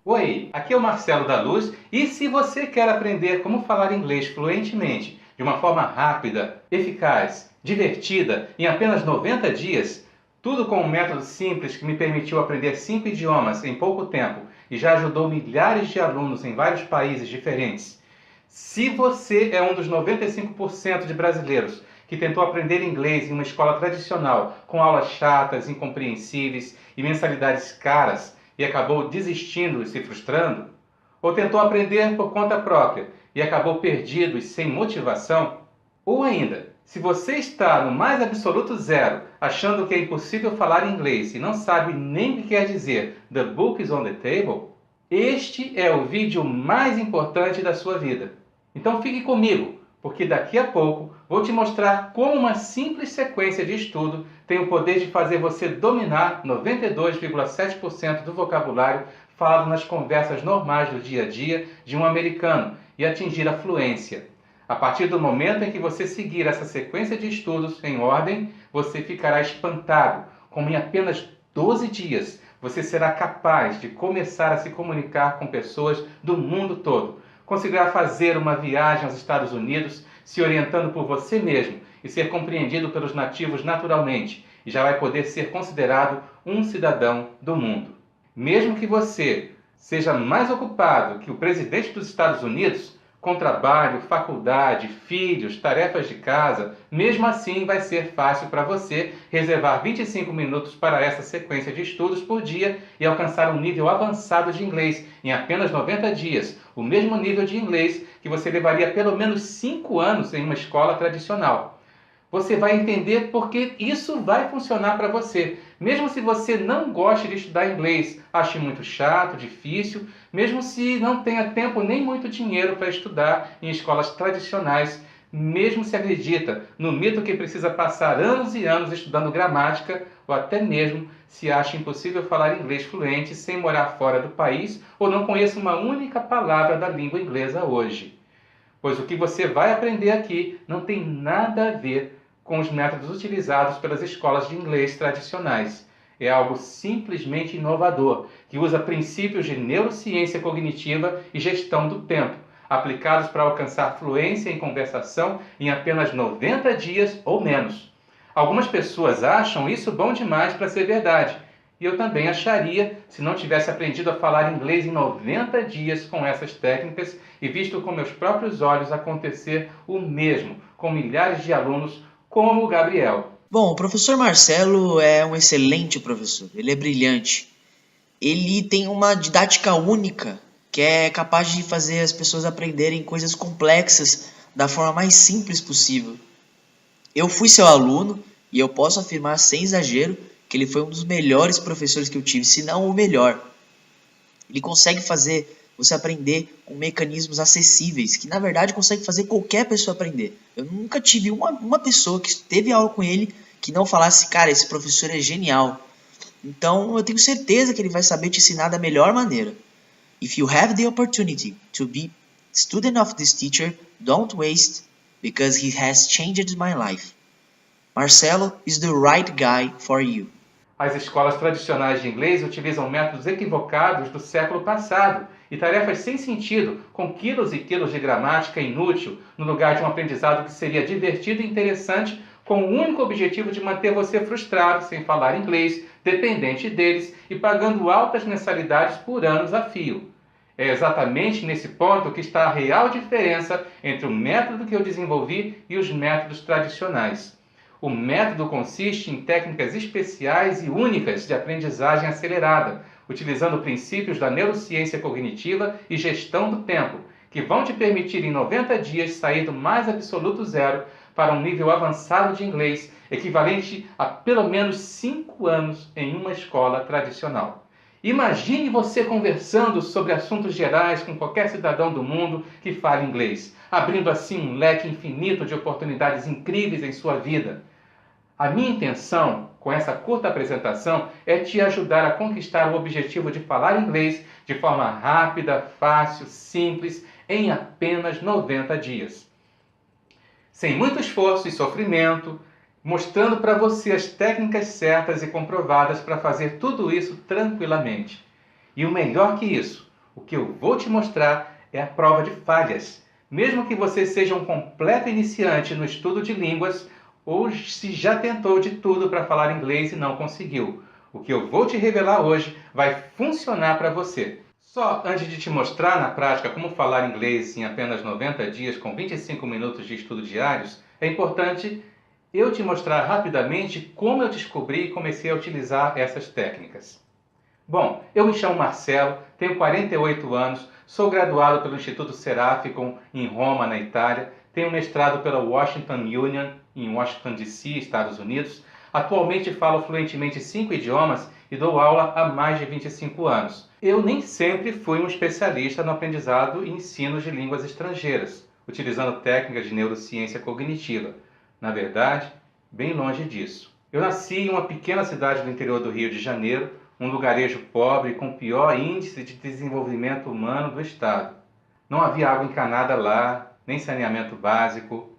Oi, aqui é o Marcelo da Luz e se você quer aprender como falar inglês fluentemente, de uma forma rápida, eficaz, divertida, em apenas 90 dias, tudo com um método simples que me permitiu aprender 5 idiomas em pouco tempo e já ajudou milhares de alunos em vários países diferentes. Se você é um dos 95% de brasileiros que tentou aprender inglês em uma escola tradicional, com aulas chatas, incompreensíveis e mensalidades caras, e acabou desistindo e se frustrando, ou tentou aprender por conta própria e acabou perdido e sem motivação, ou ainda, se você está no mais absoluto zero, achando que é impossível falar inglês e não sabe nem o que quer dizer "The book is on the table", este é o vídeo mais importante da sua vida. Então fique comigo, porque daqui a pouco vou te mostrar como uma simples sequência de estudo tem o poder de fazer você dominar 92,7% do vocabulário falado nas conversas normais do dia a dia de um americano e atingir a fluência. A partir do momento em que você seguir essa sequência de estudos em ordem, você ficará espantado como em apenas 12 dias você será capaz de começar a se comunicar com pessoas do mundo todo. Conseguirá fazer uma viagem aos Estados Unidos se orientando por você mesmo e ser compreendido pelos nativos naturalmente, e já vai poder ser considerado um cidadão do mundo. Mesmo que você seja mais ocupado que o presidente dos Estados Unidos, com trabalho, faculdade, filhos, tarefas de casa, mesmo assim vai ser fácil para você reservar 25 minutos para essa sequência de estudos por dia e alcançar um nível avançado de inglês em apenas 90 dias, o mesmo nível de inglês que você levaria pelo menos 5 anos em uma escola tradicional. Você vai entender porque isso vai funcionar para você. Mesmo se você não goste de estudar inglês, ache muito chato, difícil, mesmo se não tenha tempo nem muito dinheiro para estudar em escolas tradicionais, mesmo se acredita no mito que precisa passar anos e anos estudando gramática, ou até mesmo se acha impossível falar inglês fluente sem morar fora do país ou não conheça uma única palavra da língua inglesa hoje. Pois o que você vai aprender aqui não tem nada a ver com os métodos utilizados pelas escolas de inglês tradicionais. É algo simplesmente inovador, que usa princípios de neurociência cognitiva e gestão do tempo, aplicados para alcançar fluência em conversação em apenas 90 dias ou menos. Algumas pessoas acham isso bom demais para ser verdade, e eu também acharia se não tivesse aprendido a falar inglês em 90 dias com essas técnicas e visto com meus próprios olhos acontecer o mesmo com milhares de alunos como o Gabriel. Bom, o professor Marcelo é um excelente professor, ele é brilhante. Ele tem uma didática única, que é capaz de fazer as pessoas aprenderem coisas complexas da forma mais simples possível. Eu fui seu aluno e eu posso afirmar sem exagero que ele foi um dos melhores professores que eu tive, se não o melhor. Ele consegue fazer você aprender com mecanismos acessíveis, que na verdade consegue fazer qualquer pessoa aprender. Eu nunca tive uma pessoa que teve aula com ele que não falasse, cara, esse professor é genial. Então eu tenho certeza que ele vai saber te ensinar da melhor maneira. If you have the opportunity to be student of this teacher, don't waste, because he has changed my life. Marcelo is the right guy for you. As escolas tradicionais de inglês utilizam métodos equivocados do século passado e tarefas sem sentido, com quilos e quilos de gramática inútil, no lugar de um aprendizado que seria divertido e interessante, com o único objetivo de manter você frustrado, sem falar inglês, dependente deles e pagando altas mensalidades por anos a fio. É exatamente nesse ponto que está a real diferença entre o método que eu desenvolvi e os métodos tradicionais. O método consiste em técnicas especiais e únicas de aprendizagem acelerada, utilizando princípios da neurociência cognitiva e gestão do tempo, que vão te permitir em 90 dias sair do mais absoluto zero para um nível avançado de inglês, equivalente a pelo menos 5 anos em uma escola tradicional. Imagine você conversando sobre assuntos gerais com qualquer cidadão do mundo que fale inglês, abrindo assim um leque infinito de oportunidades incríveis em sua vida. A minha intenção com essa curta apresentação é te ajudar a conquistar o objetivo de falar inglês de forma rápida, fácil, simples, em apenas 90 dias. Sem muito esforço e sofrimento, mostrando para você as técnicas certas e comprovadas para fazer tudo isso tranquilamente. E o melhor que isso, O que eu vou te mostrar é a prova de falhas. Mesmo que você seja um completo iniciante no estudo de línguas ou se já tentou de tudo para falar inglês e não conseguiu. O que eu vou te revelar hoje vai funcionar para você. Só antes de te mostrar na prática como falar inglês em apenas 90 dias com 25 minutos de estudo diários, é importante eu te mostrar rapidamente como eu descobri e comecei a utilizar essas técnicas. Bom, eu me chamo Marcelo, tenho 48 anos, sou graduado pelo Instituto Seraficon em Roma, na Itália, tenho mestrado pela Washington Union em Washington DC, Estados Unidos. Atualmente falo fluentemente 5 idiomas e dou aula há mais de 25 anos. Eu nem sempre fui um especialista no aprendizado e ensino de línguas estrangeiras, utilizando técnicas de neurociência cognitiva. Na verdade, bem longe disso. Eu nasci em uma pequena cidade do interior do Rio de Janeiro, um lugarejo pobre com o pior índice de desenvolvimento humano do estado. Não havia água encanada lá, nem saneamento básico.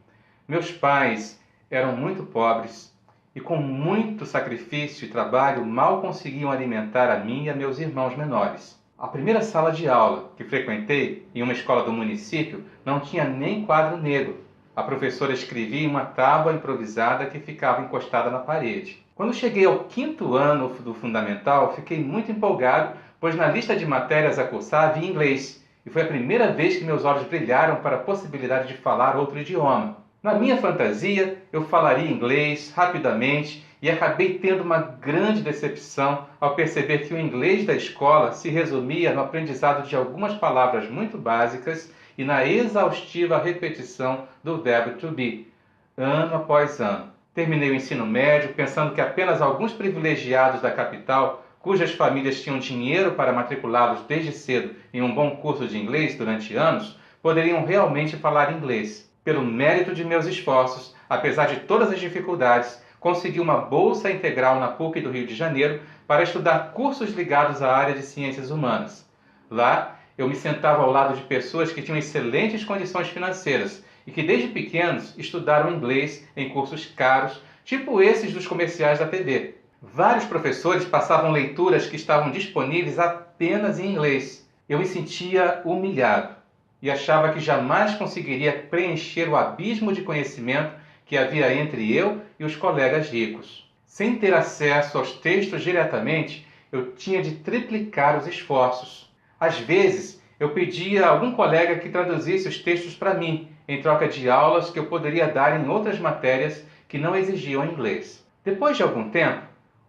Meus pais eram muito pobres e com muito sacrifício e trabalho mal conseguiam alimentar a mim e a meus irmãos menores. A primeira sala de aula que frequentei em uma escola do município não tinha nem quadro negro. A professora escrevia em uma tábua improvisada que ficava encostada na parede. Quando cheguei ao 5º ano do fundamental, fiquei muito empolgado, pois na lista de matérias a cursar havia inglês, e foi a primeira vez que meus olhos brilharam para a possibilidade de falar outro idioma. Na minha fantasia, eu falaria inglês rapidamente e acabei tendo uma grande decepção ao perceber que o inglês da escola se resumia no aprendizado de algumas palavras muito básicas e na exaustiva repetição do verbo to be, ano após ano. Terminei o ensino médio pensando que apenas alguns privilegiados da capital, cujas famílias tinham dinheiro para matriculá-los desde cedo em um bom curso de inglês durante anos, poderiam realmente falar inglês. Pelo mérito de meus esforços, apesar de todas as dificuldades, consegui uma bolsa integral na PUC do Rio de Janeiro para estudar cursos ligados à área de ciências humanas. Lá, eu me sentava ao lado de pessoas que tinham excelentes condições financeiras e que desde pequenos estudaram inglês em cursos caros, tipo esses dos comerciais da TV. Vários professores passavam leituras que estavam disponíveis apenas em inglês. Eu me sentia humilhado e achava que jamais conseguiria preencher o abismo de conhecimento que havia entre eu e os colegas ricos. Sem ter acesso aos textos diretamente, eu tinha de triplicar os esforços. Às vezes, eu pedia a algum colega que traduzisse os textos para mim, em troca de aulas que eu poderia dar em outras matérias que não exigiam inglês. Depois de algum tempo,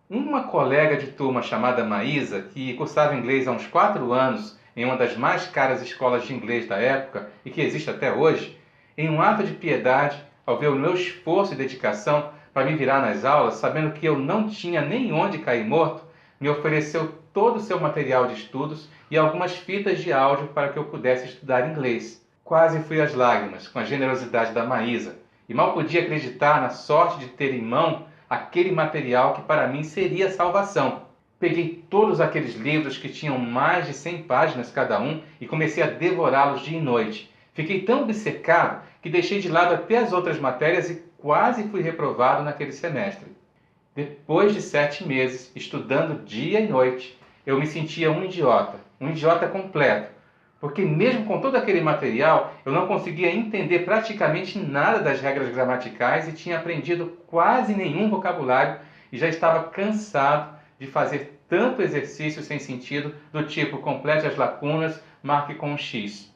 uma colega de turma chamada Maísa, que cursava inglês há uns 4 anos em uma das mais caras escolas de inglês da época e que existe até hoje, em um ato de piedade, ao ver o meu esforço e dedicação para me virar nas aulas, sabendo que eu não tinha nem onde cair morto, me ofereceu todo o seu material de estudos e algumas fitas de áudio para que eu pudesse estudar inglês. Quase fui às lágrimas com a generosidade da Maísa e mal podia acreditar na sorte de ter em mão aquele material que para mim seria salvação. Peguei todos aqueles livros que tinham mais de 100 páginas cada um e comecei a devorá-los dia e noite. Fiquei tão obcecado que deixei de lado até as outras matérias e quase fui reprovado naquele semestre. Depois de 7 meses, estudando dia e noite, eu me sentia um idiota completo, porque mesmo com todo aquele material, eu não conseguia entender praticamente nada das regras gramaticais e tinha aprendido quase nenhum vocabulário e já estava cansado de fazer tanto exercício sem sentido do tipo complete as lacunas, marque com um X.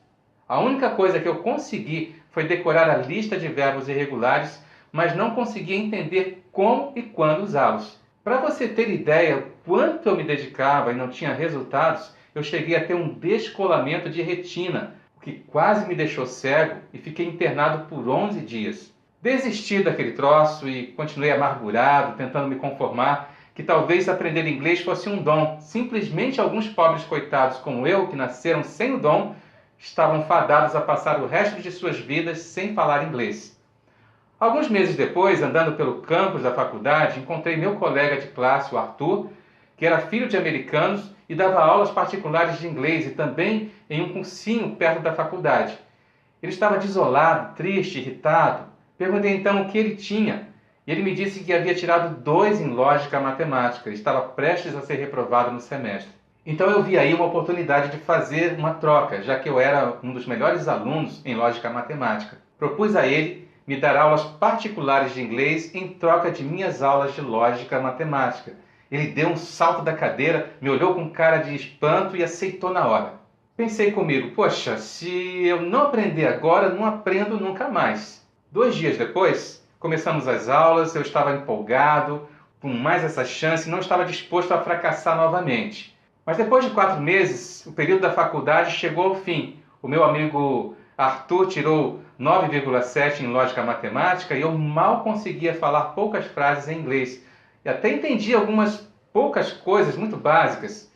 A única coisa que eu consegui foi decorar a lista de verbos irregulares, mas não conseguia entender como e quando usá-los. Para você ter ideia quanto eu me dedicava e não tinha resultados, eu cheguei a ter um descolamento de retina, o que quase me deixou cego e fiquei internado por 11 dias. Desisti daquele troço e continuei amargurado, tentando me conformar que talvez aprender inglês fosse um dom. Simplesmente alguns pobres coitados como eu, que nasceram sem o dom, estavam fadados a passar o resto de suas vidas sem falar inglês. Alguns meses depois, andando pelo campus da faculdade, encontrei meu colega de classe, o Arthur, que era filho de americanos e dava aulas particulares de inglês e também em um cursinho perto da faculdade. Ele estava desolado, triste, irritado. Perguntei então o que ele tinha e ele me disse que havia tirado 2 em lógica matemática e estava prestes a ser reprovado no semestre. Então eu vi aí uma oportunidade de fazer uma troca, já que eu era um dos melhores alunos em lógica matemática. Propus a ele me dar aulas particulares de inglês em troca de minhas aulas de lógica matemática. Ele deu um salto da cadeira, me olhou com cara de espanto e aceitou na hora. Pensei comigo, poxa, se eu não aprender agora, não aprendo nunca mais. 2 dias depois, começamos as aulas, eu estava empolgado, com mais essa chance, não estava disposto a fracassar novamente. Mas depois de 4 meses, o período da faculdade chegou ao fim. O meu amigo Arthur tirou 9,7 em lógica matemática e eu mal conseguia falar poucas frases em inglês. E até entendia algumas poucas coisas muito básicas,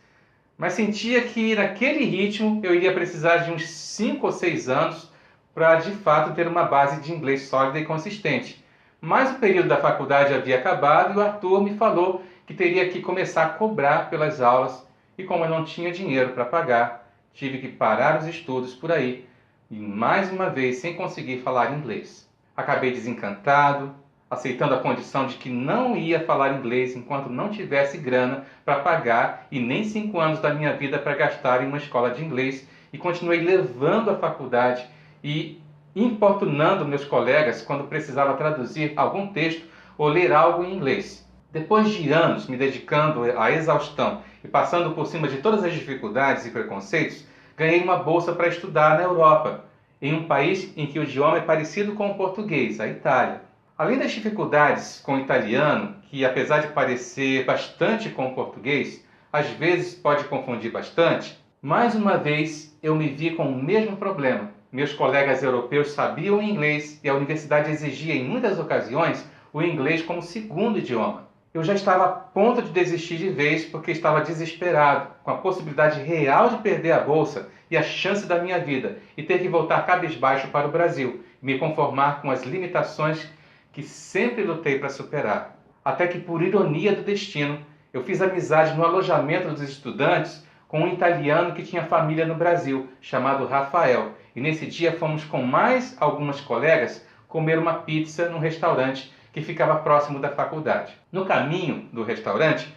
mas sentia que naquele ritmo eu iria precisar de uns 5 ou 6 anos para de fato ter uma base de inglês sólida e consistente. Mas o período da faculdade havia acabado e o Arthur me falou que teria que começar a cobrar pelas aulas e como eu não tinha dinheiro para pagar, tive que parar os estudos por aí e mais uma vez sem conseguir falar inglês. Acabei desencantado, aceitando a condição de que não ia falar inglês enquanto não tivesse grana para pagar e nem 5 anos da minha vida para gastar em uma escola de inglês, e continuei levando a faculdade e importunando meus colegas quando precisava traduzir algum texto ou ler algo em inglês. Depois de anos me dedicando à exaustão e passando por cima de todas as dificuldades e preconceitos, ganhei uma bolsa para estudar na Europa, em um país em que o idioma é parecido com o português, a Itália. Além das dificuldades com o italiano, que apesar de parecer bastante com o português, às vezes pode confundir bastante, mais uma vez eu me vi com o mesmo problema. Meus colegas europeus sabiam inglês e a universidade exigia em muitas ocasiões o inglês como segundo idioma. Eu já estava a ponto de desistir de vez porque estava desesperado com a possibilidade real de perder a bolsa e a chance da minha vida e ter que voltar cabisbaixo para o Brasil e me conformar com as limitações que sempre lutei para superar. Até que, por ironia do destino, eu fiz amizade no alojamento dos estudantes com um italiano que tinha família no Brasil, chamado Rafael. E nesse dia fomos com mais algumas colegas comer uma pizza num restaurante que ficava próximo da faculdade. No caminho do restaurante,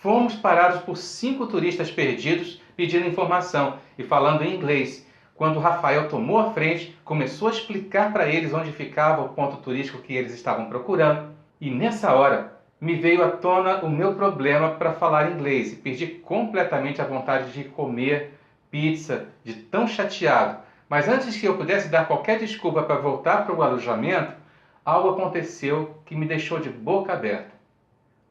fomos parados por 5 turistas perdidos pedindo informação e falando em inglês. Quando Rafael tomou a frente, começou a explicar para eles onde ficava o ponto turístico que eles estavam procurando. E nessa hora, me veio à tona o meu problema para falar inglês e perdi completamente a vontade de comer pizza, de tão chateado. Mas antes que eu pudesse dar qualquer desculpa para voltar para o alojamento, algo aconteceu que me deixou de boca aberta.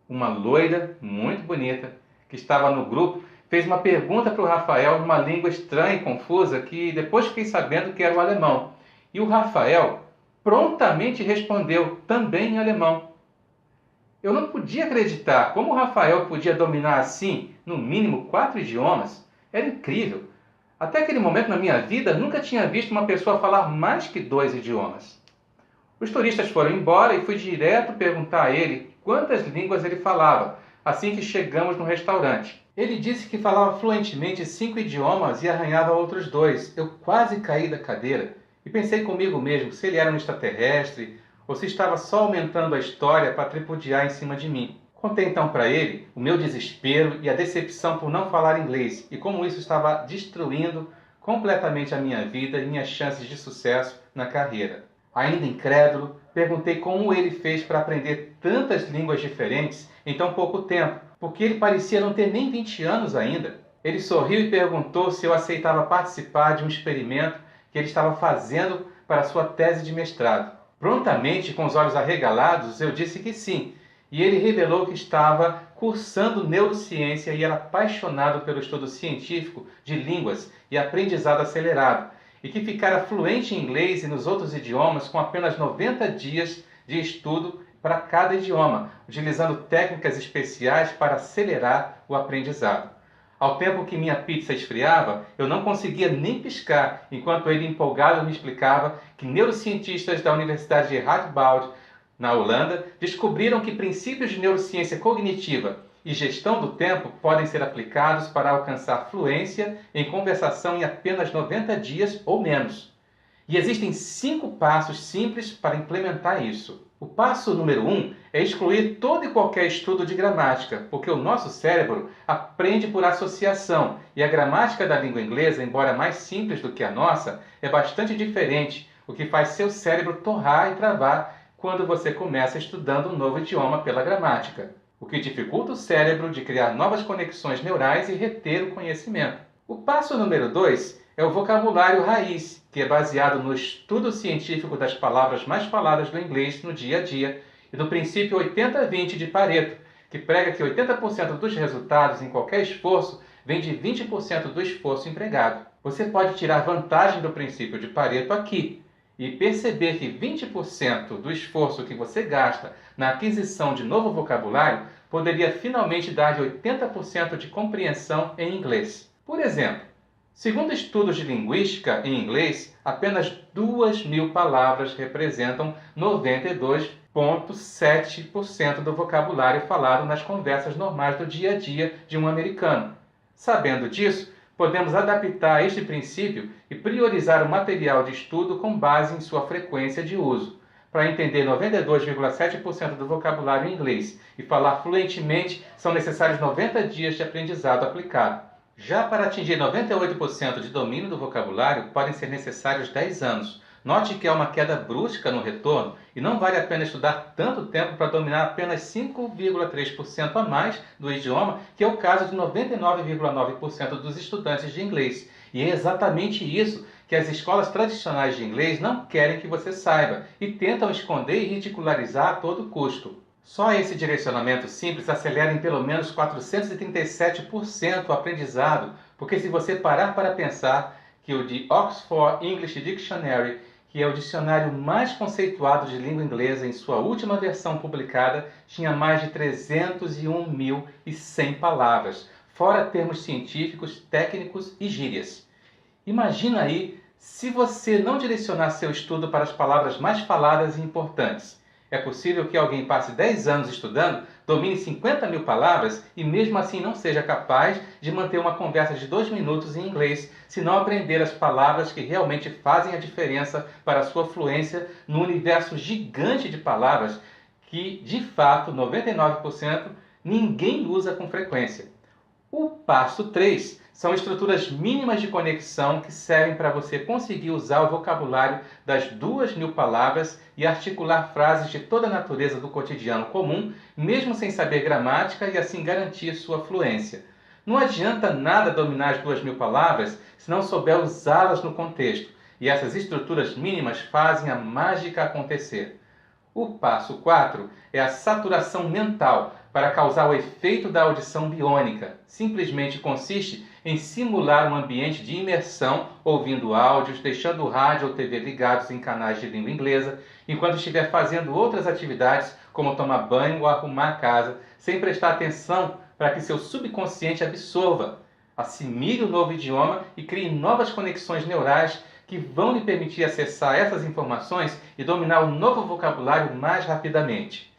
Uma loira muito bonita que estava no grupo fez uma pergunta para o Rafael numa língua estranha e confusa que depois fiquei sabendo que era o alemão. E o Rafael prontamente respondeu também em alemão. Eu não podia acreditar como o Rafael podia dominar assim, no mínimo 4 idiomas. Era incrível. Até aquele momento na minha vida, nunca tinha visto uma pessoa falar mais que 2 idiomas. Os turistas foram embora e fui direto perguntar a ele quantas línguas ele falava, assim que chegamos no restaurante. Ele disse que falava fluentemente 5 idiomas e arranhava outros 2. Eu quase caí da cadeira e pensei comigo mesmo se ele era um extraterrestre ou se estava só aumentando a história para tripudiar em cima de mim. Contei então para ele o meu desespero e a decepção por não falar inglês e como isso estava destruindo completamente a minha vida e minhas chances de sucesso na carreira. Ainda incrédulo, perguntei como ele fez para aprender tantas línguas diferentes em tão pouco tempo, porque ele parecia não ter nem 20 anos ainda. Ele sorriu e perguntou se eu aceitava participar de um experimento que ele estava fazendo para sua tese de mestrado. Prontamente, com os olhos arregalados, eu disse que sim, e ele revelou que estava cursando neurociência e era apaixonado pelo estudo científico de línguas e aprendizado acelerado, e que ficara fluente em inglês e nos outros idiomas com apenas 90 dias de estudo para cada idioma, utilizando técnicas especiais para acelerar o aprendizado. Ao tempo que minha pizza esfriava, eu não conseguia nem piscar, enquanto ele empolgado me explicava que neurocientistas da Universidade de Radboud, na Holanda, descobriram que princípios de neurociência cognitiva e gestão do tempo podem ser aplicados para alcançar fluência em conversação em apenas 90 dias ou menos. E existem 5 passos simples para implementar isso. O passo número 1 é excluir todo e qualquer estudo de gramática, porque o nosso cérebro aprende por associação e a gramática da língua inglesa, embora mais simples do que a nossa, é bastante diferente, o que faz seu cérebro torrar e travar quando você começa estudando um novo idioma pela gramática, o que dificulta o cérebro de criar novas conexões neurais e reter o conhecimento. O passo número 2 é o vocabulário raiz, que é baseado no estudo científico das palavras mais faladas do inglês no dia a dia e do princípio 80-20 de Pareto, que prega que 80% dos resultados em qualquer esforço vem de 20% do esforço empregado. Você pode tirar vantagem do princípio de Pareto aqui e perceber que 20% do esforço que você gasta na aquisição de novo vocabulário poderia finalmente dar de 80% de compreensão em inglês. Por exemplo, segundo estudos de linguística em inglês, apenas 2.000 palavras representam 92,7% do vocabulário falado nas conversas normais do dia a dia de um americano. Sabendo disso, podemos adaptar este princípio e priorizar o material de estudo com base em sua frequência de uso. Para entender 92,7% do vocabulário em inglês e falar fluentemente, são necessários 90 dias de aprendizado aplicado. Já para atingir 98% de domínio do vocabulário, podem ser necessários 10 anos. Note que há uma queda brusca no retorno e não vale a pena estudar tanto tempo para dominar apenas 5,3% a mais do idioma, que é o caso de 99,9% dos estudantes de inglês. E é exatamente isso que as escolas tradicionais de inglês não querem que você saiba e tentam esconder e ridicularizar a todo custo. Só esse direcionamento simples acelera em pelo menos 437% o aprendizado, porque se você parar para pensar que o de Oxford English Dictionary, que é o dicionário mais conceituado de língua inglesa em sua última versão publicada, tinha mais de 301.100 palavras, fora termos científicos, técnicos e gírias. Imagina aí se você não direcionar seu estudo para as palavras mais faladas e importantes. É possível que alguém passe 10 anos estudando, domine 50.000 palavras e mesmo assim não seja capaz de manter uma conversa de 2 minutos em inglês, se não aprender as palavras que realmente fazem a diferença para a sua fluência no universo gigante de palavras que, de fato, 99% ninguém usa com frequência. O passo 3 são estruturas mínimas de conexão que servem para você conseguir usar o vocabulário das 2.000 palavras e articular frases de toda a natureza do cotidiano comum, mesmo sem saber gramática e assim garantir sua fluência. Não adianta nada dominar as 2.000 palavras se não souber usá-las no contexto, e essas estruturas mínimas fazem a mágica acontecer. O passo 4 é a saturação mental, para causar o efeito da audição biônica. Simplesmente consiste em simular um ambiente de imersão, ouvindo áudios, deixando o rádio ou TV ligados em canais de língua inglesa, enquanto estiver fazendo outras atividades, como tomar banho ou arrumar a casa, sem prestar atenção para que seu subconsciente absorva, assimile o novo idioma e crie novas conexões neurais que vão lhe permitir acessar essas informações e dominar o novo vocabulário mais rapidamente.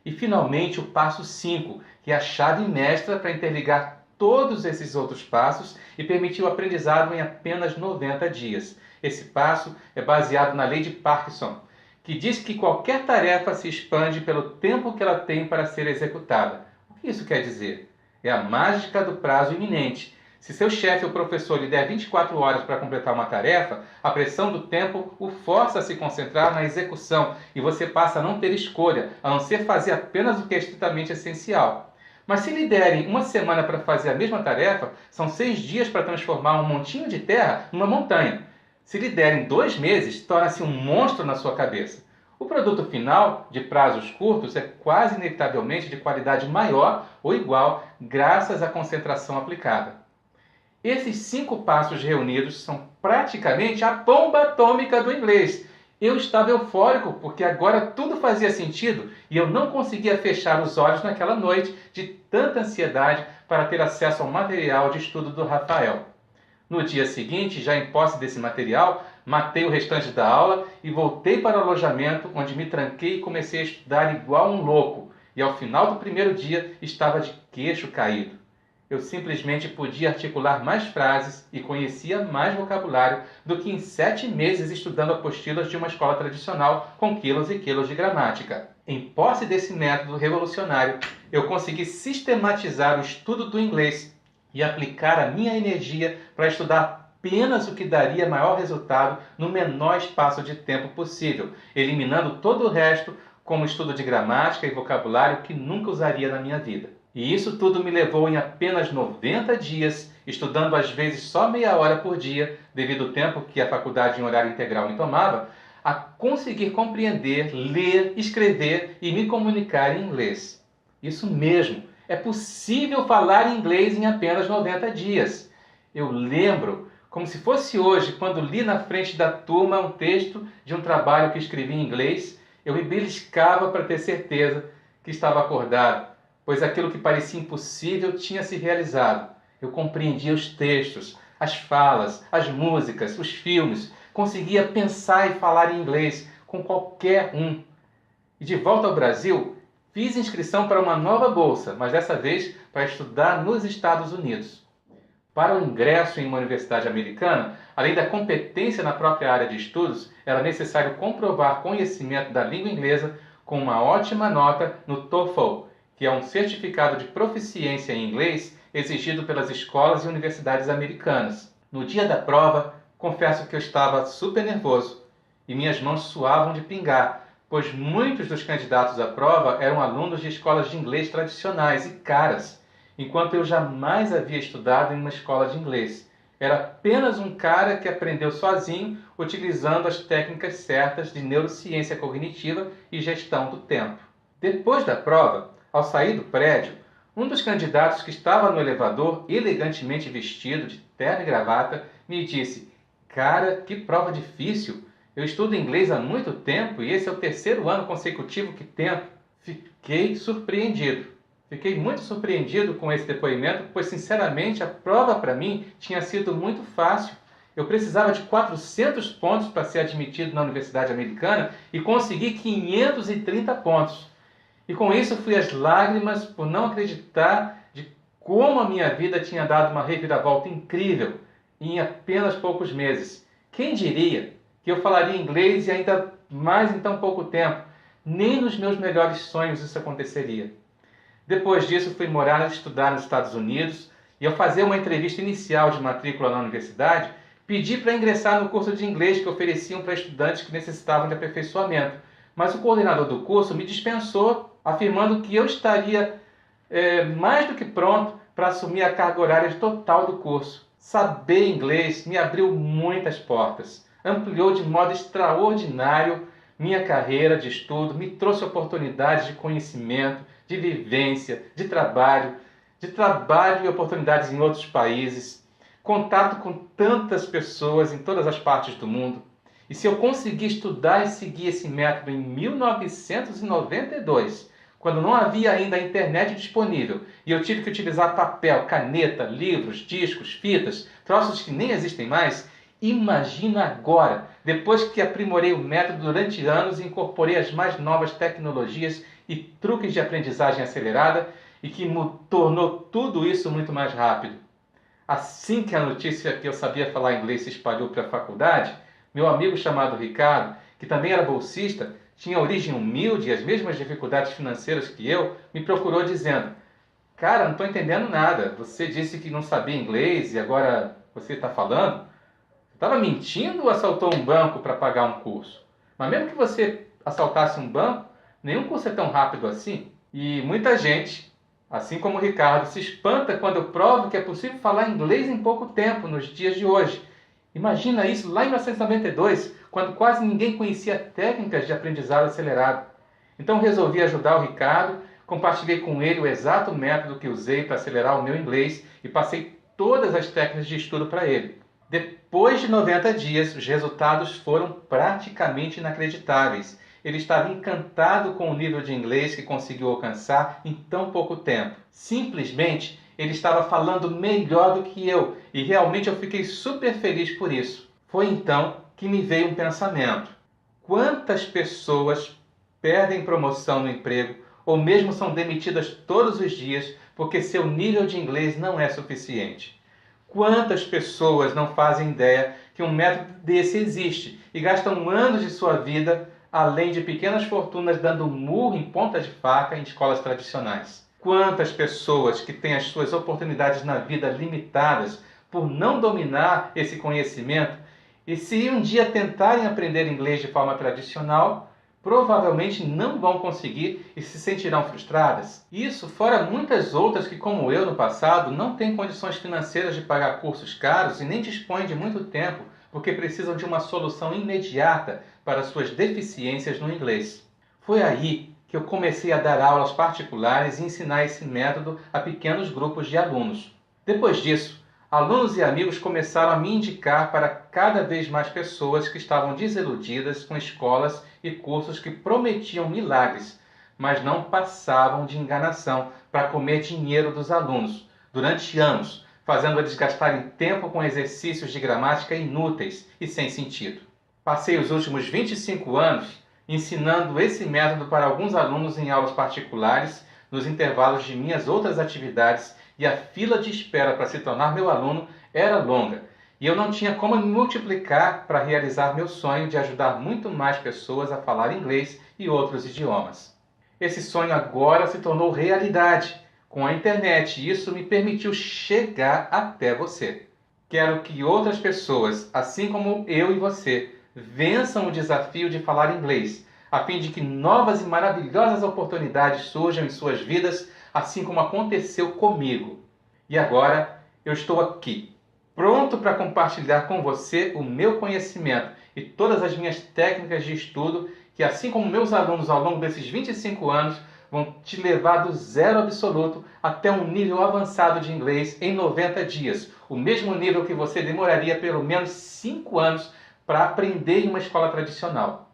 E, finalmente, o passo 5, que é a chave mestra para interligar todos esses outros passos e permitir o aprendizado em apenas 90 dias. Esse passo é baseado na lei de Parkinson, que diz que qualquer tarefa se expande pelo tempo que ela tem para ser executada. O que isso quer dizer? É a mágica do prazo iminente. Se seu chefe ou professor lhe der 24 horas para completar uma tarefa, a pressão do tempo o força a se concentrar na execução e você passa a não ter escolha, a não ser fazer apenas o que é estritamente essencial. Mas se lhe derem uma semana para fazer a mesma tarefa, são 6 dias para transformar um montinho de terra numa montanha. Se lhe derem 2 meses, torna-se um monstro na sua cabeça. O produto final, de prazos curtos, é quase inevitavelmente de qualidade maior ou igual, graças à concentração aplicada. Esses 5 passos reunidos são praticamente a bomba atômica do inglês. Eu estava eufórico porque agora tudo fazia sentido e eu não conseguia fechar os olhos naquela noite de tanta ansiedade para ter acesso ao material de estudo do Rafael. No dia seguinte, já em posse desse material, matei o restante da aula e voltei para o alojamento, onde me tranquei e comecei a estudar igual um louco. E ao final do primeiro dia, estava de queixo caído. Eu simplesmente podia articular mais frases e conhecia mais vocabulário do que em 7 meses estudando apostilas de uma escola tradicional com quilos e quilos de gramática. Em posse desse método revolucionário, eu consegui sistematizar o estudo do inglês e aplicar a minha energia para estudar apenas o que daria maior resultado no menor espaço de tempo possível, eliminando todo o resto, como estudo de gramática e vocabulário que nunca usaria na minha vida. E isso tudo me levou em apenas 90 dias, estudando às vezes só meia hora por dia, devido ao tempo que a faculdade em horário integral me tomava, a conseguir compreender, ler, escrever e me comunicar em inglês. Isso mesmo, é possível falar inglês em apenas 90 dias. Eu lembro, como se fosse hoje, quando li na frente da turma um texto de um trabalho que escrevi em inglês, eu me beliscava para ter certeza que estava acordado, pois aquilo que parecia impossível tinha se realizado. Eu compreendia os textos, as falas, as músicas, os filmes, conseguia pensar e falar em inglês com qualquer um. E de volta ao Brasil, fiz inscrição para uma nova bolsa, mas dessa vez para estudar nos Estados Unidos. Para o ingresso em uma universidade americana, além da competência na própria área de estudos, era necessário comprovar conhecimento da língua inglesa com uma ótima nota no TOEFL, que é um certificado de proficiência em inglês exigido pelas escolas e universidades americanas. No dia da prova, confesso que eu estava super nervoso e minhas mãos suavam de pingar, pois muitos dos candidatos à prova eram alunos de escolas de inglês tradicionais e caras, enquanto eu jamais havia estudado em uma escola de inglês. Era apenas um cara que aprendeu sozinho, utilizando as técnicas certas de neurociência cognitiva e gestão do tempo. Depois da prova, ao sair do prédio, um dos candidatos que estava no elevador, elegantemente vestido, de terno e gravata, me disse: "Cara, que prova difícil! Eu estudo inglês há muito tempo e esse é o 3º ano consecutivo que tento." Fiquei surpreendido. Fiquei muito surpreendido com esse depoimento, pois sinceramente a prova para mim tinha sido muito fácil. Eu precisava de 400 pontos para ser admitido na Universidade Americana e consegui 530 pontos. E com isso fui às lágrimas por não acreditar de como a minha vida tinha dado uma reviravolta incrível em apenas poucos meses. Quem diria que eu falaria inglês e ainda mais em tão pouco tempo? Nem nos meus melhores sonhos isso aconteceria. Depois disso fui morar e estudar nos Estados Unidos e ao fazer uma entrevista inicial de matrícula na universidade, pedi para ingressar no curso de inglês que ofereciam para estudantes que necessitavam de aperfeiçoamento. Mas o coordenador do curso me dispensou, afirmando que eu estaria mais do que pronto para assumir a carga horária total do curso. Saber inglês me abriu muitas portas, ampliou de modo extraordinário minha carreira de estudo, me trouxe oportunidades de conhecimento, de vivência, de trabalho e oportunidades em outros países, contato com tantas pessoas em todas as partes do mundo. E se eu conseguir estudar e seguir esse método em 1992, quando não havia ainda a internet disponível e eu tive que utilizar papel, caneta, livros, discos, fitas, troços que nem existem mais, imagina agora, depois que aprimorei o método durante anos e incorporei as mais novas tecnologias e truques de aprendizagem acelerada e que tornou tudo isso muito mais rápido. Assim que a notícia que eu sabia falar inglês se espalhou para a faculdade, meu amigo chamado Ricardo, que também era bolsista, tinha origem humilde e as mesmas dificuldades financeiras que eu, me procurou dizendo: "Cara, não estou entendendo nada. Você disse que não sabia inglês e agora você está falando? Você estava mentindo ou assaltou um banco para pagar um curso? Mas mesmo que você assaltasse um banco, nenhum curso é tão rápido assim." E muita gente, assim como o Ricardo, se espanta quando eu provo que é possível falar inglês em pouco tempo, nos dias de hoje. Imagina isso lá em 1992, quando quase ninguém conhecia técnicas de aprendizado acelerado. Então resolvi ajudar o Ricardo, compartilhei com ele o exato método que usei para acelerar o meu inglês e passei todas as técnicas de estudo para ele. Depois de 90 dias, os resultados foram praticamente inacreditáveis. Ele estava encantado com o nível de inglês que conseguiu alcançar em tão pouco tempo. Simplesmente, ele estava falando melhor do que eu e realmente eu fiquei super feliz por isso. Foi então que me veio um pensamento: quantas pessoas perdem promoção no emprego ou mesmo são demitidas todos os dias porque seu nível de inglês não é suficiente. Quantas pessoas não fazem ideia que um método desse existe e gastam anos de sua vida, além de pequenas fortunas, dando murro em ponta de faca em escolas tradicionais? Quantas pessoas que têm as suas oportunidades na vida limitadas por não dominar esse conhecimento e se um dia tentarem aprender inglês de forma tradicional, provavelmente não vão conseguir e se sentirão frustradas? Isso fora muitas outras que, como eu no passado, não têm condições financeiras de pagar cursos caros e nem dispõem de muito tempo porque precisam de uma solução imediata para suas deficiências no inglês. Foi aí que eu comecei a dar aulas particulares e ensinar esse método a pequenos grupos de alunos. Depois disso, alunos e amigos começaram a me indicar para cada vez mais pessoas que estavam desiludidas com escolas e cursos que prometiam milagres, mas não passavam de enganação para comer dinheiro dos alunos durante anos, fazendo eles gastarem tempo com exercícios de gramática inúteis e sem sentido. Passei os últimos 25 anos ensinando esse método para alguns alunos em aulas particulares, nos intervalos de minhas outras atividades, e a fila de espera para se tornar meu aluno era longa, e eu não tinha como me multiplicar para realizar meu sonho de ajudar muito mais pessoas a falar inglês e outros idiomas. Esse sonho agora se tornou realidade com a internet, e isso me permitiu chegar até você. Quero que outras pessoas, assim como eu e você, vençam o desafio de falar inglês, a fim de que novas e maravilhosas oportunidades surjam em suas vidas, assim como aconteceu comigo. E agora eu estou aqui, pronto para compartilhar com você o meu conhecimento e todas as minhas técnicas de estudo, que assim como meus alunos ao longo desses 25 anos, vão te levar do zero absoluto até um nível avançado de inglês em 90 dias, o mesmo nível que você demoraria pelo menos 5 anos para aprender em uma escola tradicional.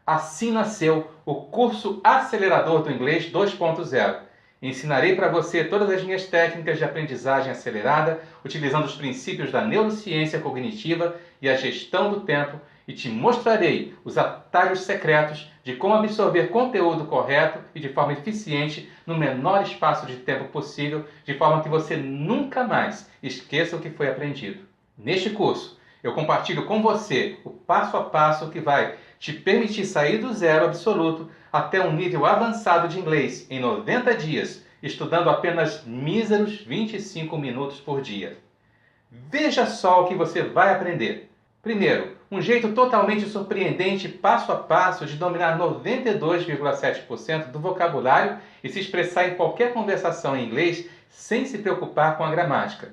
Assim nasceu o curso Acelerador do Inglês 2.0. Ensinarei para você todas as minhas técnicas de aprendizagem acelerada, utilizando os princípios da neurociência cognitiva e a gestão do tempo, e te mostrarei os atalhos secretos de como absorver conteúdo correto e de forma eficiente no menor espaço de tempo possível, de forma que você nunca mais esqueça o que foi aprendido. Neste curso, eu compartilho com você o passo a passo que vai te permitir sair do zero absoluto até um nível avançado de inglês em 90 dias, estudando apenas míseros 25 minutos por dia. Veja só o que você vai aprender. Primeiro, um jeito totalmente surpreendente, passo a passo, de dominar 92,7% do vocabulário e se expressar em qualquer conversação em inglês sem se preocupar com a gramática.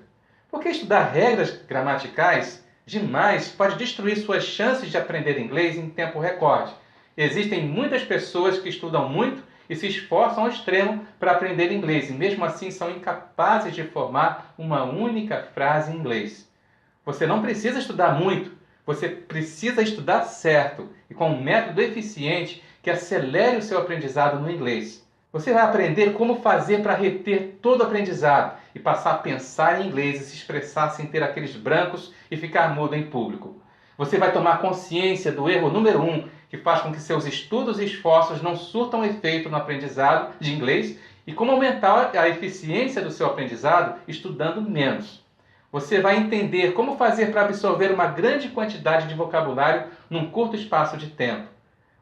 Porque estudar regras gramaticais demais pode destruir suas chances de aprender inglês em tempo recorde. Existem muitas pessoas que estudam muito e se esforçam ao extremo para aprender inglês e mesmo assim são incapazes de formar uma única frase em inglês. Você não precisa estudar muito, você precisa estudar certo e com um método eficiente que acelere o seu aprendizado no inglês. Você vai aprender como fazer para reter todo o aprendizado e passar a pensar em inglês e se expressar sem ter aqueles brancos e ficar mudo em público. Você vai tomar consciência do erro número 1, que faz com que seus estudos e esforços não surtam efeito no aprendizado de inglês, e como aumentar a eficiência do seu aprendizado estudando menos. Você vai entender como fazer para absorver uma grande quantidade de vocabulário num curto espaço de tempo.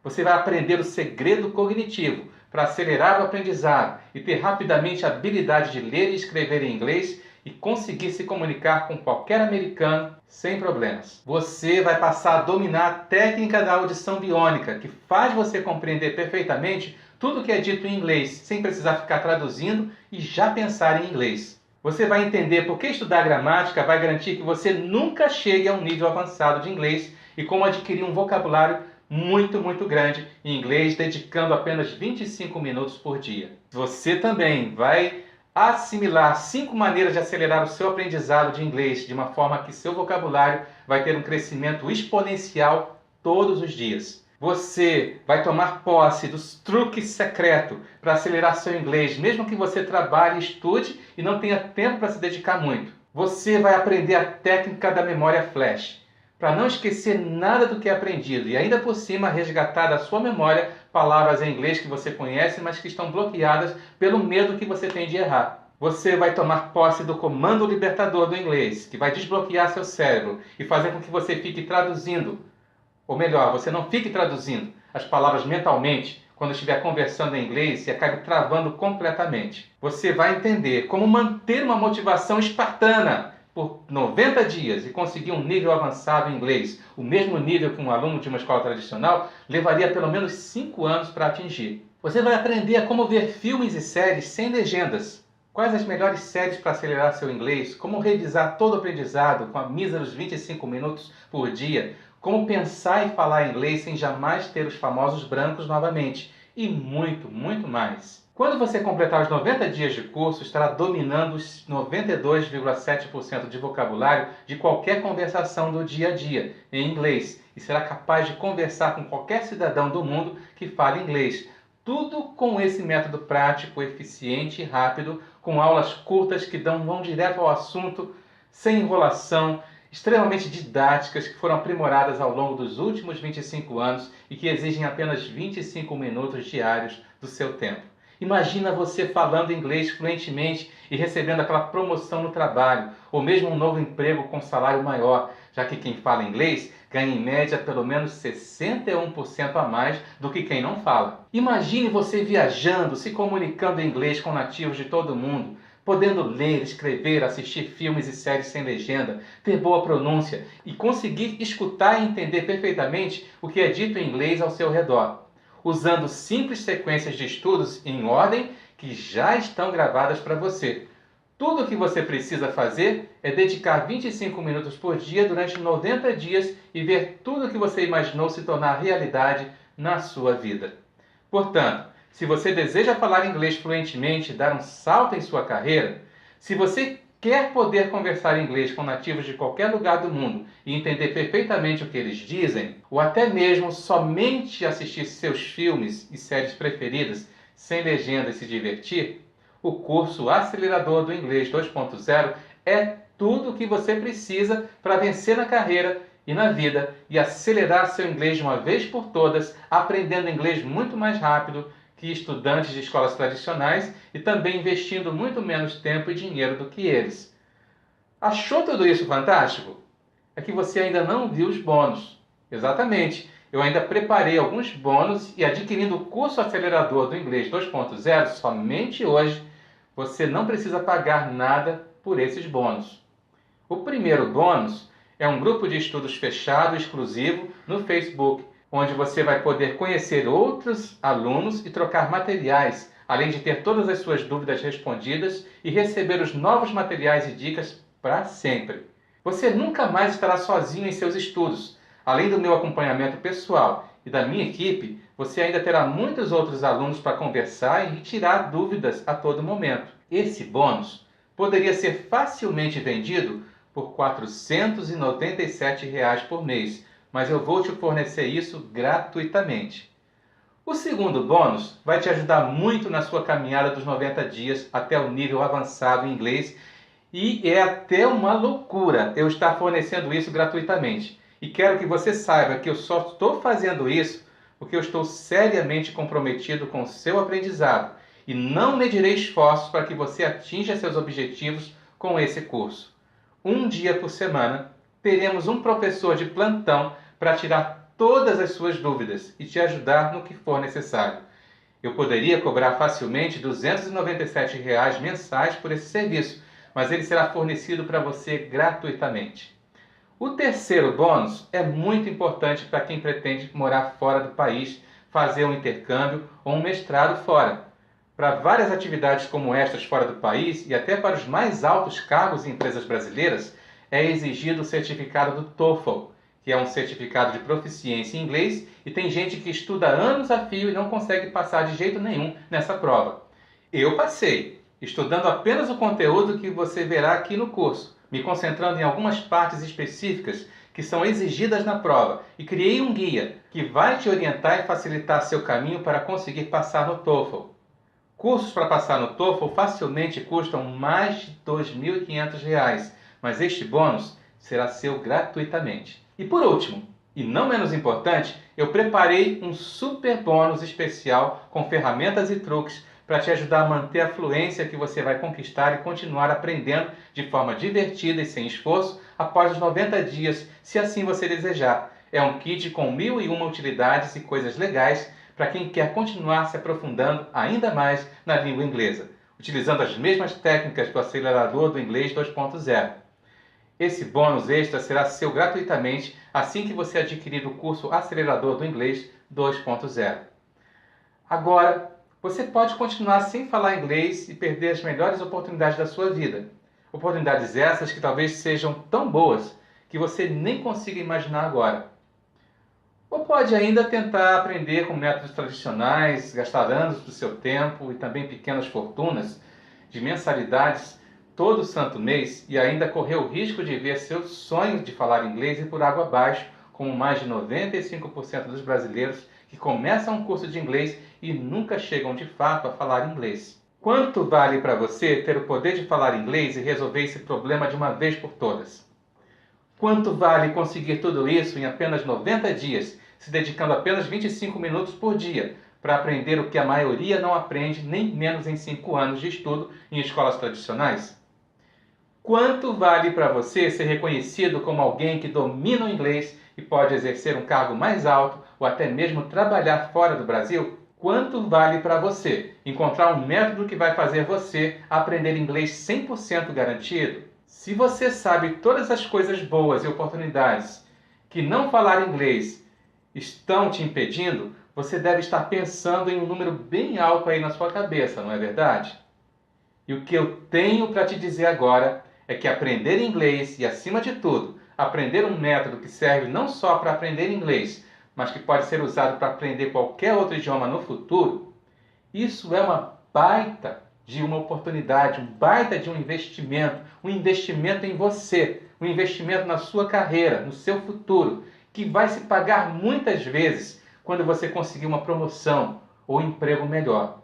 Você vai aprender o segredo cognitivo para acelerar o aprendizado e ter rapidamente a habilidade de ler e escrever em inglês e conseguir se comunicar com qualquer americano sem problemas. Você vai passar a dominar a técnica da audição biônica, que faz você compreender perfeitamente tudo o que é dito em inglês, sem precisar ficar traduzindo e já pensar em inglês. Você vai entender por que estudar gramática vai garantir que você nunca chegue a um nível avançado de inglês e como adquirir um vocabulário muito grande em inglês, dedicando apenas 25 minutos por dia. Você também vai assimilar 5 maneiras de acelerar o seu aprendizado de inglês de uma forma que seu vocabulário vai ter um crescimento exponencial todos os dias. Você vai tomar posse dos truques secretos para acelerar seu inglês, mesmo que você trabalhe, estude e não tenha tempo para se dedicar muito. Você vai aprender a técnica da memória flash, para não esquecer nada do que é aprendido e ainda por cima resgatar da sua memória palavras em inglês que você conhece, mas que estão bloqueadas pelo medo que você tem de errar. Você vai tomar posse do comando libertador do inglês, que vai desbloquear seu cérebro e fazer com que você fique traduzindo, ou melhor, você não fique traduzindo as palavras mentalmente quando estiver conversando em inglês e acabe travando completamente. Você vai entender como manter uma motivação espartana por 90 dias e conseguir um nível avançado em inglês, o mesmo nível que um aluno de uma escola tradicional levaria pelo menos 5 anos para atingir. Você vai aprender a como ver filmes e séries sem legendas. Quais as melhores séries para acelerar seu inglês? Como revisar todo o aprendizado com míseros 25 minutos por dia? Como pensar e falar inglês sem jamais ter os famosos brancos novamente? E muito, muito mais. Quando você completar os 90 dias de curso, estará dominando os 92,7% de vocabulário de qualquer conversação do dia a dia em inglês e será capaz de conversar com qualquer cidadão do mundo que fale inglês. Tudo com esse método prático, eficiente e rápido, com aulas curtas que vão direto ao assunto, sem enrolação, extremamente didáticas, que foram aprimoradas ao longo dos últimos 25 anos e que exigem apenas 25 minutos diários do seu tempo. Imagina você falando inglês fluentemente e recebendo aquela promoção no trabalho, ou mesmo um novo emprego com salário maior, já que quem fala inglês ganha em média pelo menos 61% a mais do que quem não fala. Imagine você viajando, se comunicando em inglês com nativos de todo o mundo, podendo ler, escrever, assistir filmes e séries sem legenda, ter boa pronúncia e conseguir escutar e entender perfeitamente o que é dito em inglês ao seu redor, usando simples sequências de estudos em ordem que já estão gravadas para você. Tudo o que você precisa fazer é dedicar 25 minutos por dia durante 90 dias e ver tudo o que você imaginou se tornar realidade na sua vida. Portanto, se você deseja falar inglês fluentemente e dar um salto em sua carreira, se você quer poder conversar inglês com nativos de qualquer lugar do mundo e entender perfeitamente o que eles dizem, ou até mesmo somente assistir seus filmes e séries preferidas sem legenda e se divertir, o curso Acelerador do Inglês 2.0 é tudo o que você precisa para vencer na carreira e na vida e acelerar seu inglês de uma vez por todas, aprendendo inglês muito mais rápido que estudantes de escolas tradicionais e também investindo muito menos tempo e dinheiro do que eles. Achou tudo isso fantástico? É que você ainda não viu os bônus. Exatamente. Eu ainda preparei alguns bônus e adquirindo o curso acelerador do Inglês 2.0 somente hoje, você não precisa pagar nada por esses bônus. O primeiro bônus é um grupo de estudos fechado e exclusivo no Facebook, onde você vai poder conhecer outros alunos e trocar materiais, além de ter todas as suas dúvidas respondidas e receber os novos materiais e dicas para sempre. Você nunca mais estará sozinho em seus estudos. Além do meu acompanhamento pessoal e da minha equipe, você ainda terá muitos outros alunos para conversar e tirar dúvidas a todo momento. Esse bônus poderia ser facilmente vendido por R$ 497 por mês, mas eu vou te fornecer isso gratuitamente. O segundo bônus vai te ajudar muito na sua caminhada dos 90 dias até o nível avançado em inglês e é até uma loucura eu estar fornecendo isso gratuitamente. E quero que você saiba que eu só estou fazendo isso porque eu estou seriamente comprometido com o seu aprendizado e não medirei esforços para que você atinja seus objetivos com esse curso. Um dia por semana, teremos um professor de plantão para tirar todas as suas dúvidas e te ajudar no que for necessário. Eu poderia cobrar facilmente R$ 297 mensais por esse serviço, mas ele será fornecido para você gratuitamente. O terceiro bônus é muito importante para quem pretende morar fora do país, fazer um intercâmbio ou um mestrado fora. Para várias atividades como estas fora do país e até para os mais altos cargos em empresas brasileiras, é exigido o certificado do TOEFL, que é um certificado de proficiência em inglês, e tem gente que estuda anos a fio e não consegue passar de jeito nenhum nessa prova. Eu passei, estudando apenas o conteúdo que você verá aqui no curso, me concentrando em algumas partes específicas que são exigidas na prova, e criei um guia que vai te orientar e facilitar seu caminho para conseguir passar no TOEFL. Cursos para passar no TOEFL facilmente custam mais de R$ 2.500, mas este bônus será seu gratuitamente. E por último, e não menos importante, eu preparei um super bônus especial com ferramentas e truques para te ajudar a manter a fluência que você vai conquistar e continuar aprendendo de forma divertida e sem esforço após os 90 dias, se assim você desejar. É um kit com 1001 utilidades e coisas legais para quem quer continuar se aprofundando ainda mais na língua inglesa, utilizando as mesmas técnicas do acelerador do inglês 2.0. Esse bônus extra será seu gratuitamente assim que você adquirir o curso Acelerador do Inglês 2.0. Agora, você pode continuar sem falar inglês e perder as melhores oportunidades da sua vida. Oportunidades essas que talvez sejam tão boas que você nem consiga imaginar agora. Ou pode ainda tentar aprender com métodos tradicionais, gastar anos do seu tempo e também pequenas fortunas de mensalidades todo santo mês e ainda correr o risco de ver seus sonhos de falar inglês ir por água abaixo, como mais de 95% dos brasileiros que começam um curso de inglês e nunca chegam de fato a falar inglês. Quanto vale para você ter o poder de falar inglês e resolver esse problema de uma vez por todas? Quanto vale conseguir tudo isso em apenas 90 dias, se dedicando apenas 25 minutos por dia para aprender o que a maioria não aprende nem menos em 5 anos de estudo em escolas tradicionais? Quanto vale para você ser reconhecido como alguém que domina o inglês e pode exercer um cargo mais alto ou até mesmo trabalhar fora do Brasil? Quanto vale para você encontrar um método que vai fazer você aprender inglês 100% garantido? Se você sabe todas as coisas boas e oportunidades que não falar inglês estão te impedindo, você deve estar pensando em um número bem alto aí na sua cabeça, não é verdade? E o que eu tenho para te dizer agora é que aprender inglês e, acima de tudo, aprender um método que serve não só para aprender inglês, mas que pode ser usado para aprender qualquer outro idioma no futuro, isso é uma baita de uma oportunidade, um baita de um investimento em você, um investimento na sua carreira, no seu futuro, que vai se pagar muitas vezes quando você conseguir uma promoção ou um emprego melhor.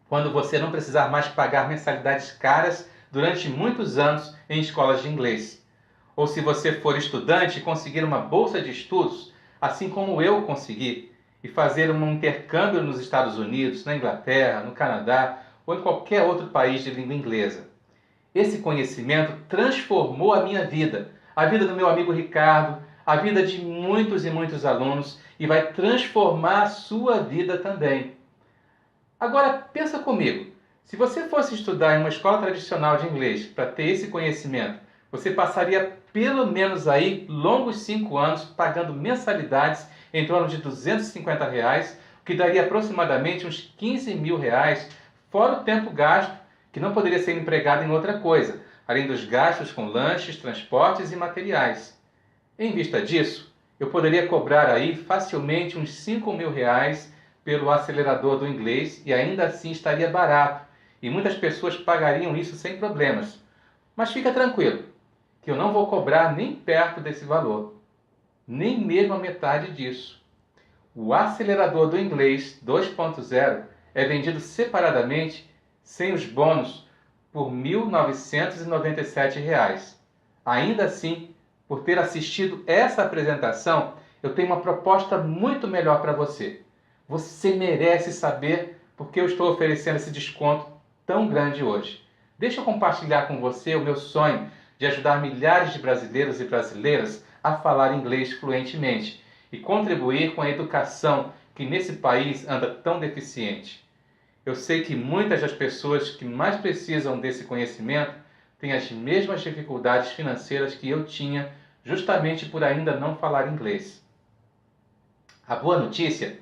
Quando você não precisar mais pagar mensalidades caras durante muitos anos em escolas de inglês. Ou se você for estudante e conseguir uma bolsa de estudos, assim como eu consegui, e fazer um intercâmbio nos Estados Unidos, na Inglaterra, no Canadá ou em qualquer outro país de língua inglesa. Esse conhecimento transformou a minha vida, a vida do meu amigo Ricardo, a vida de muitos e muitos alunos e vai transformar a sua vida também. Agora pensa comigo, se você fosse estudar em uma escola tradicional de inglês para ter esse conhecimento, você passaria pelo menos aí longos 5 anos pagando mensalidades em torno de R$ 250, o que daria aproximadamente uns R$ 15.000, fora o tempo gasto, que não poderia ser empregado em outra coisa, além dos gastos com lanches, transportes e materiais. Em vista disso, eu poderia cobrar aí facilmente uns R$ 5.000 pelo acelerador do inglês e ainda assim estaria barato, e muitas pessoas pagariam isso sem problemas. Mas fica tranquilo, que eu não vou cobrar nem perto desse valor, nem mesmo a metade disso. O acelerador do inglês 2.0 é vendido separadamente, sem os bônus, por R$ 1.997. Ainda assim, por ter assistido essa apresentação, eu tenho uma proposta muito melhor para você. Você merece saber porque eu estou oferecendo esse desconto tão grande hoje. Deixa eu compartilhar com você o meu sonho de ajudar milhares de brasileiros e brasileiras a falar inglês fluentemente e contribuir com a educação que nesse país anda tão deficiente. Eu sei que muitas das pessoas que mais precisam desse conhecimento têm as mesmas dificuldades financeiras que eu tinha, justamente por ainda não falar inglês. A boa notícia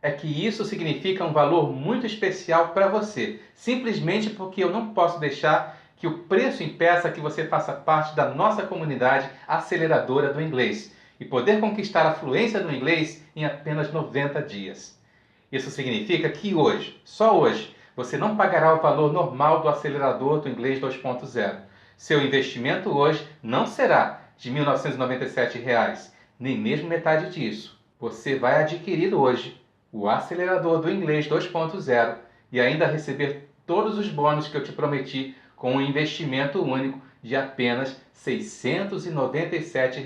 é que isso significa um valor muito especial para você, simplesmente porque eu não posso deixar que o preço impeça que você faça parte da nossa comunidade aceleradora do inglês e poder conquistar a fluência no inglês em apenas 90 dias. Isso significa que hoje, só hoje, você não pagará o valor normal do acelerador do inglês 2.0. Seu investimento hoje não será de R$ 1.997, nem mesmo metade disso. Você vai adquirir hoje o acelerador do inglês 2.0 e ainda receber todos os bônus que eu te prometi com um investimento único de apenas R$ 697.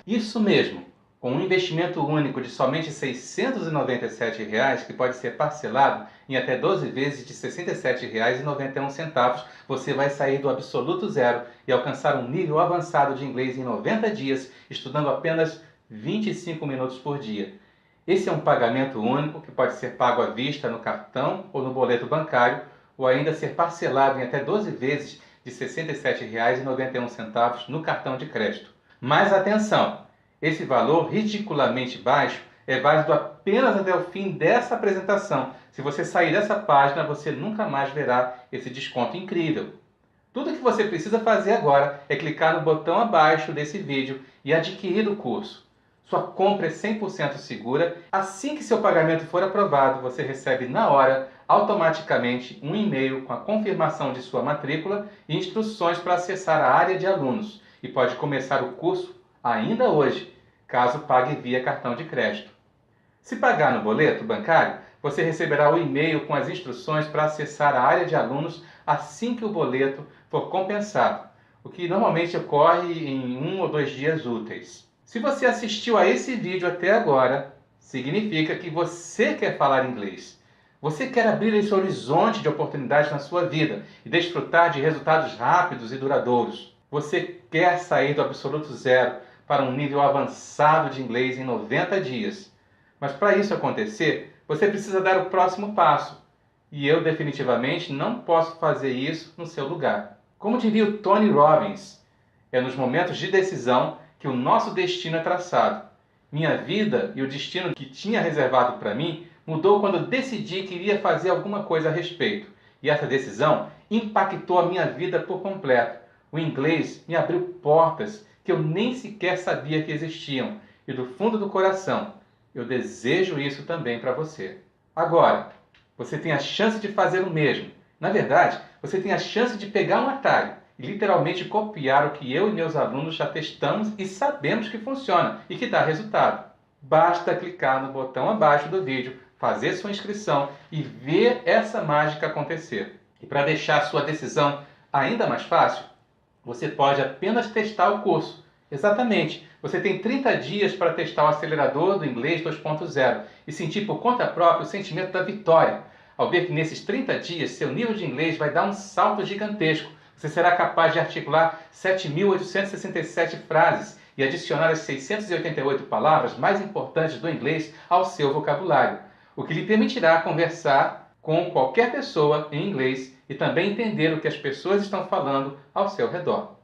Isso mesmo, Com um investimento único de somente R$ 697, que pode ser parcelado em até 12 vezes de R$ 67,91, você vai sair do absoluto zero e alcançar um nível avançado de inglês em 90 dias, estudando apenas 25 minutos por dia. Esse é um pagamento único que pode ser pago à vista no cartão ou no boleto bancário, ou ainda ser parcelado em até 12 vezes de R$ 67,91 no cartão de crédito. Mas atenção! Esse valor ridiculamente baixo é válido apenas até o fim dessa apresentação. Se você sair dessa página, você nunca mais verá esse desconto incrível. Tudo que você precisa fazer agora é clicar no botão abaixo desse vídeo e adquirir o curso. Sua compra é 100% segura. Assim que seu pagamento for aprovado, você recebe na hora, automaticamente, um e-mail com a confirmação de sua matrícula e instruções para acessar a área de alunos. E pode começar o curso ainda hoje, caso pague via cartão de crédito. Se pagar no boleto bancário, você receberá o e-mail com as instruções para acessar a área de alunos assim que o boleto for compensado, o que normalmente ocorre em 1 ou 2 dias úteis. Se você assistiu a esse vídeo até agora, significa que você quer falar inglês. Você quer abrir esse horizonte de oportunidades na sua vida e desfrutar de resultados rápidos e duradouros. Você quer sair do absoluto zero para um nível avançado de inglês em 90 dias. Mas para isso acontecer, você precisa dar o próximo passo. E eu definitivamente não posso fazer isso no seu lugar. Como diria o Tony Robbins, é nos momentos de decisão que o nosso destino é traçado. Minha vida e o destino que tinha reservado para mim mudou quando eu decidi que iria fazer alguma coisa a respeito. E essa decisão impactou a minha vida por completo. O inglês me abriu portas que eu nem sequer sabia que existiam. E do fundo do coração, eu desejo isso também para você. Agora, você tem a chance de fazer o mesmo. Na verdade, você tem a chance de pegar um atalho e literalmente copiar o que eu e meus alunos já testamos e sabemos que funciona e que dá resultado. Basta clicar no botão abaixo do vídeo, fazer sua inscrição e ver essa mágica acontecer. E para deixar a sua decisão ainda mais fácil, você pode apenas testar o curso. Exatamente, você tem 30 dias para testar o acelerador do inglês 2.0 e sentir por conta própria o sentimento da vitória, ao ver que nesses 30 dias seu nível de inglês vai dar um salto gigantesco. Você será capaz de articular 7.867 frases e adicionar as 688 palavras mais importantes do inglês ao seu vocabulário, o que lhe permitirá conversar com qualquer pessoa em inglês e também entender o que as pessoas estão falando ao seu redor.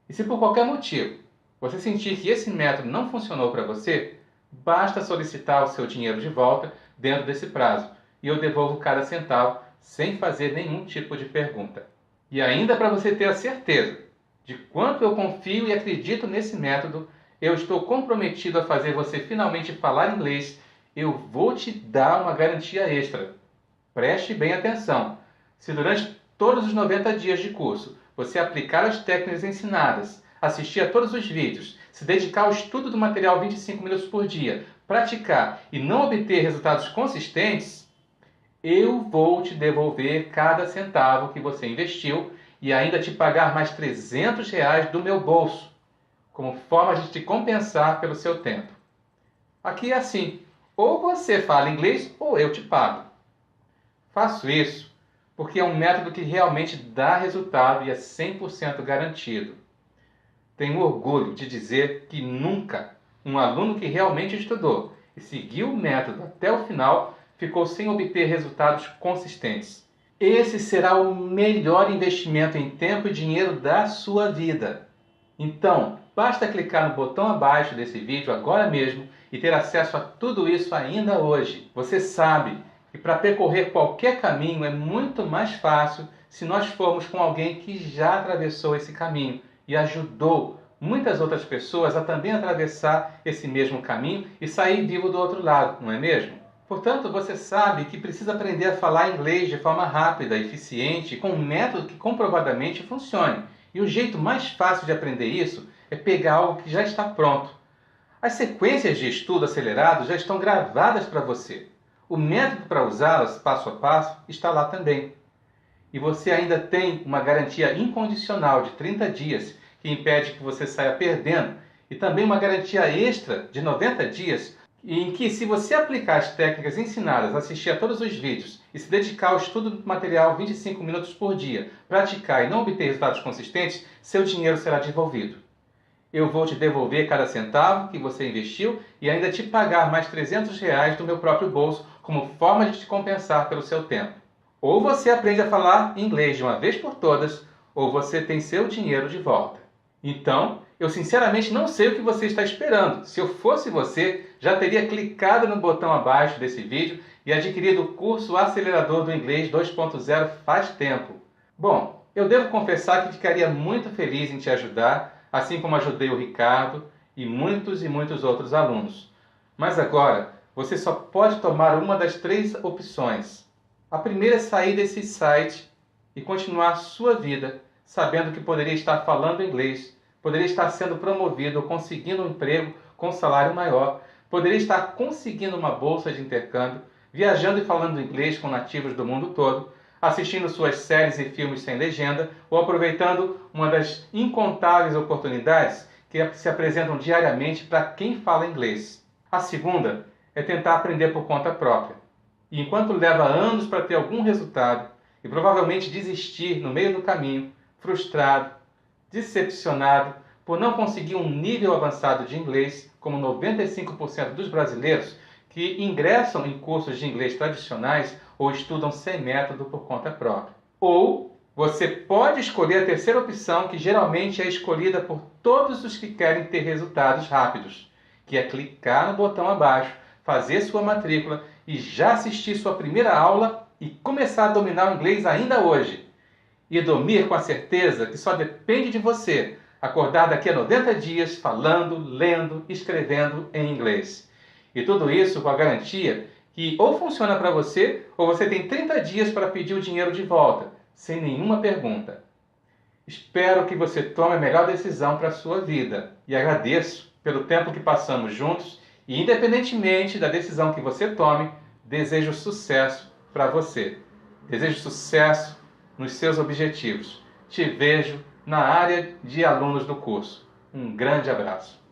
E se por qualquer motivo você sentir que esse método não funcionou para você, basta solicitar o seu dinheiro de volta dentro desse prazo e eu devolvo cada centavo sem fazer nenhum tipo de pergunta. E ainda para você ter a certeza de quanto eu confio e acredito nesse método, eu estou comprometido a fazer você finalmente falar inglês. Eu vou te dar uma garantia extra. Preste bem atenção. Se durante todos os 90 dias de curso você aplicar as técnicas ensinadas, assistir a todos os vídeos, se dedicar ao estudo do material 25 minutos por dia, praticar e não obter resultados consistentes, eu vou te devolver cada centavo que você investiu e ainda te pagar mais R$ 300 do meu bolso, como forma de te compensar pelo seu tempo. Aqui é assim, ou você fala inglês ou eu te pago. Faço isso porque é um método que realmente dá resultado e é 100% garantido. Tenho orgulho de dizer que nunca um aluno que realmente estudou e seguiu o método até o final ficou sem obter resultados consistentes. Esse será o melhor investimento em tempo e dinheiro da sua vida. Então, basta clicar no botão abaixo desse vídeo agora mesmo e ter acesso a tudo isso ainda hoje. Você sabe que para percorrer qualquer caminho é muito mais fácil se nós formos com alguém que já atravessou esse caminho e ajudou muitas outras pessoas a também atravessar esse mesmo caminho e sair vivo do outro lado, não é mesmo? Portanto, você sabe que precisa aprender a falar inglês de forma rápida, eficiente, com um método que comprovadamente funcione. E o jeito mais fácil de aprender isso é pegar algo que já está pronto. As sequências de estudo acelerados já estão gravadas para você. O método para usá-las passo a passo está lá também. E você ainda tem uma garantia incondicional de 30 dias que impede que você saia perdendo e também uma garantia extra de 90 dias, em que, se você aplicar as técnicas ensinadas, assistir a todos os vídeos e se dedicar ao estudo do material 25 minutos por dia, praticar e não obter resultados consistentes, seu dinheiro será devolvido. Eu vou te devolver cada centavo que você investiu e ainda te pagar mais R$ 300 do meu próprio bolso como forma de te compensar pelo seu tempo. Ou você aprende a falar inglês de uma vez por todas, ou você tem seu dinheiro de volta. Então, eu sinceramente não sei o que você está esperando. Se eu fosse você, já teria clicado no botão abaixo desse vídeo e adquirido o curso Acelerador do Inglês 2.0 faz tempo. Bom, eu devo confessar que ficaria muito feliz em te ajudar, assim como ajudei o Ricardo e muitos outros alunos. Mas agora, você só pode tomar uma das 3 opções. A primeira é sair desse site e continuar sua vida, sabendo que poderia estar falando inglês, poderia estar sendo promovido ou conseguindo um emprego com salário maior, poderia estar conseguindo uma bolsa de intercâmbio, viajando e falando inglês com nativos do mundo todo, assistindo suas séries e filmes sem legenda ou aproveitando uma das incontáveis oportunidades que se apresentam diariamente para quem fala inglês. A segunda é tentar aprender por conta própria. E enquanto leva anos para ter algum resultado e provavelmente desistir no meio do caminho, frustrado, decepcionado por não conseguir um nível avançado de inglês, como 95% dos brasileiros que ingressam em cursos de inglês tradicionais ou estudam sem método por conta própria. Ou você pode escolher a terceira opção, que geralmente é escolhida por todos os que querem ter resultados rápidos, que é clicar no botão abaixo, fazer sua matrícula e já assistir sua primeira aula e começar a dominar o inglês ainda hoje. E dormir com a certeza que só depende de você acordar daqui a 90 dias falando, lendo, escrevendo em inglês. E tudo isso com a garantia que ou funciona para você ou você tem 30 dias para pedir o dinheiro de volta, sem nenhuma pergunta. Espero que você tome a melhor decisão para a sua vida e agradeço pelo tempo que passamos juntos e, independentemente da decisão que você tome, desejo sucesso para você. Desejo sucesso nos seus objetivos. Te vejo na área de alunos do curso. Um grande abraço.